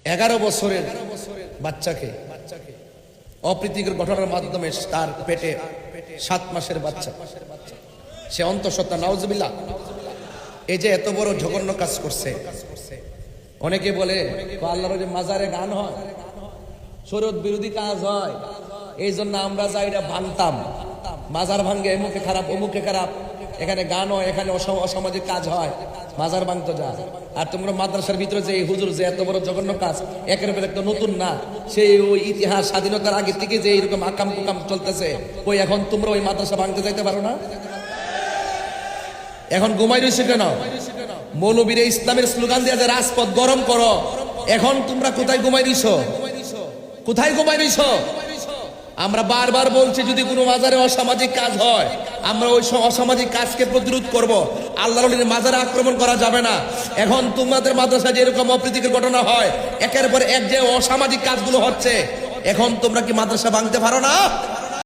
11 বছরের বাচ্চাকে অপ্রীতিকর ঘটনার মাধ্যমে তার পেটে 7 মাসের বাচ্চা, সে অন্তঃসত্ত্বা, নাউজুবিল্লাহ। এই যে এত বড় জঘন্য কাজ করছে। অনেকে বলে আল্লাহর যে মাজারে গান হয়, শরীয়ত বিরোধী কাজ হয়, এই জন্য আমরা যাই এটা ভাঙতাম। মাজার ভাঙ্গে, এমুকে খারাপ অমুকে খারাপ, এখানে গান হয়, এখানে অসামাজিক কাজ হয়, মাজার ভাঙতে যা। আর তোমরা মাদ্রাসার ভিতরে যে হুজুর যে এত বড় জঘন্য কাজ, একের উপর একটা নতুন না, সেই ওই ইতিহাস স্বাধীনতার আগে থেকে যে এরকম আকাম কুকাম চলতেছে, ওই এখন তোমরা ওই মাদ্রাসা ভাঙতে যাইতে পারো না? এখন ঘুমাই রয়েছে কেন? মৌলবীরে ইসলামের স্লোগান দিয়ে যে রাজপথ গরম করো, এখন তোমরা কোথায় ঘুমাই রইছো? কোথায় ঘুমাই রইছো? আমরা বারবার বলছি, যদি কোনো মাজারে অসামাজিক কাজ হয়, আমরা ওই অসামাজিক কাজকে প্রতিরোধ করব। আল্লাহর ওলির মাজারে আক্রমণ করা যাবে না। এখন তোমাদের মাদ্রাসায় যেরকম অপ্রীতিকর ঘটনা হয়, একের পর এক যে অসামাজিক কাজগুলো হচ্ছে, এখন তোমরা কি মাদ্রাসা ভাঙতে পারো না?